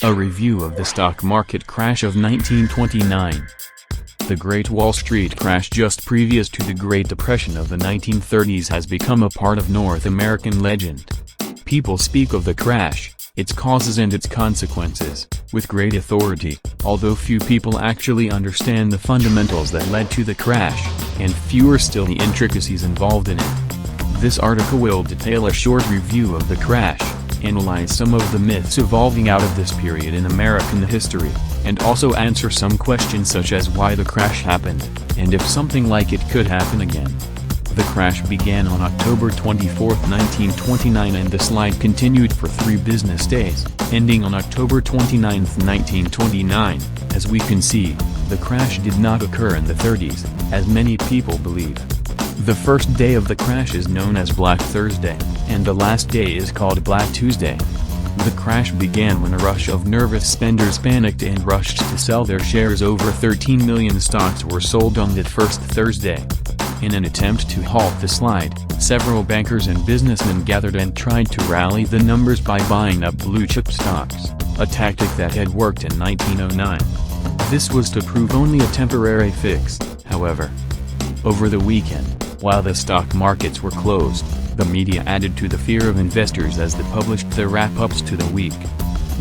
A review of the stock market crash of 1929. The Great Wall Street crash just previous to the Great Depression of the 1930s has become a part of North American legend. People speak of the crash, its causes and its consequences, with great authority, although few people actually understand the fundamentals that led to the crash, and fewer still the intricacies involved in it. This article will detail a short review of the crash, analyze some of the myths evolving out of this period in American history, and also answer some questions such as why the crash happened, and if something like it could happen again. The crash began on October 24, 1929 and the slide continued for 3 business days, ending on October 29, 1929. As we can see, the crash did not occur in the 30s, as many people believe. The first day of the crash is known as Black Thursday, and the last day is called Black Tuesday. The crash began when a rush of nervous spenders panicked and rushed to sell their shares. Over 13 million stocks were sold on that first Thursday. In an attempt to halt the slide, several bankers and businessmen gathered and tried to rally the numbers by buying up blue-chip stocks, a tactic that had worked in 1909. This was to prove only a temporary fix, however. Over the weekend, while the stock markets were closed, the media added to the fear of investors as they published their wrap-ups to the week.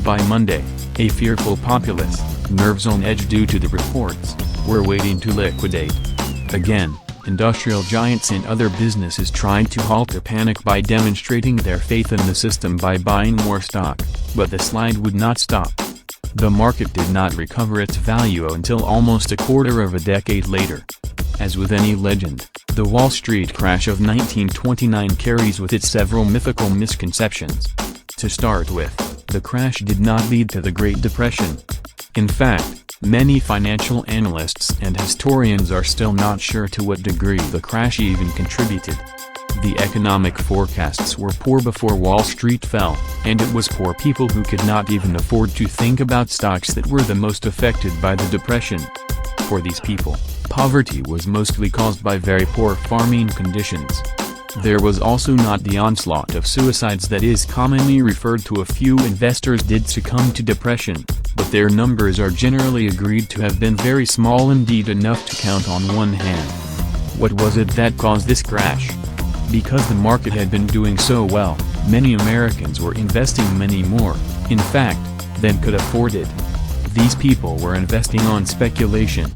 By Monday, a fearful populace, nerves on edge due to the reports, were waiting to liquidate. Again, industrial giants and other businesses tried to halt the panic by demonstrating their faith in the system by buying more stock, but the slide would not stop. The market did not recover its value until almost a quarter of a decade later. As with any legend, the Wall Street crash of 1929 carries with it several mythical misconceptions. To start with, the crash did not lead to the Great Depression. In fact, many financial analysts and historians are still not sure to what degree the crash even contributed. The economic forecasts were poor before Wall Street fell, and it was poor people who could not even afford to think about stocks that were the most affected by the Depression. For these people, poverty was mostly caused by very poor farming conditions. There was also not the onslaught of suicides that is commonly referred to. A few investors did succumb to depression, but their numbers are generally agreed to have been very small, indeed enough to count on one hand. What was it that caused this crash? Because the market had been doing so well, many Americans were investing many more, in fact, than could afford it. These people were investing on speculation.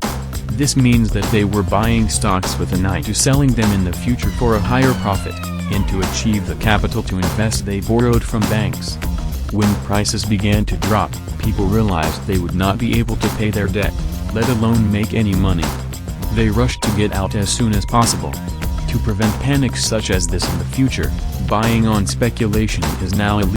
This means that they were buying stocks with an eye to selling them in the future for a higher profit, and to achieve the capital to invest they borrowed from banks. When prices began to drop, people realized they would not be able to pay their debt, let alone make any money. They rushed to get out as soon as possible. To prevent panics such as this in the future, buying on speculation is now illegal.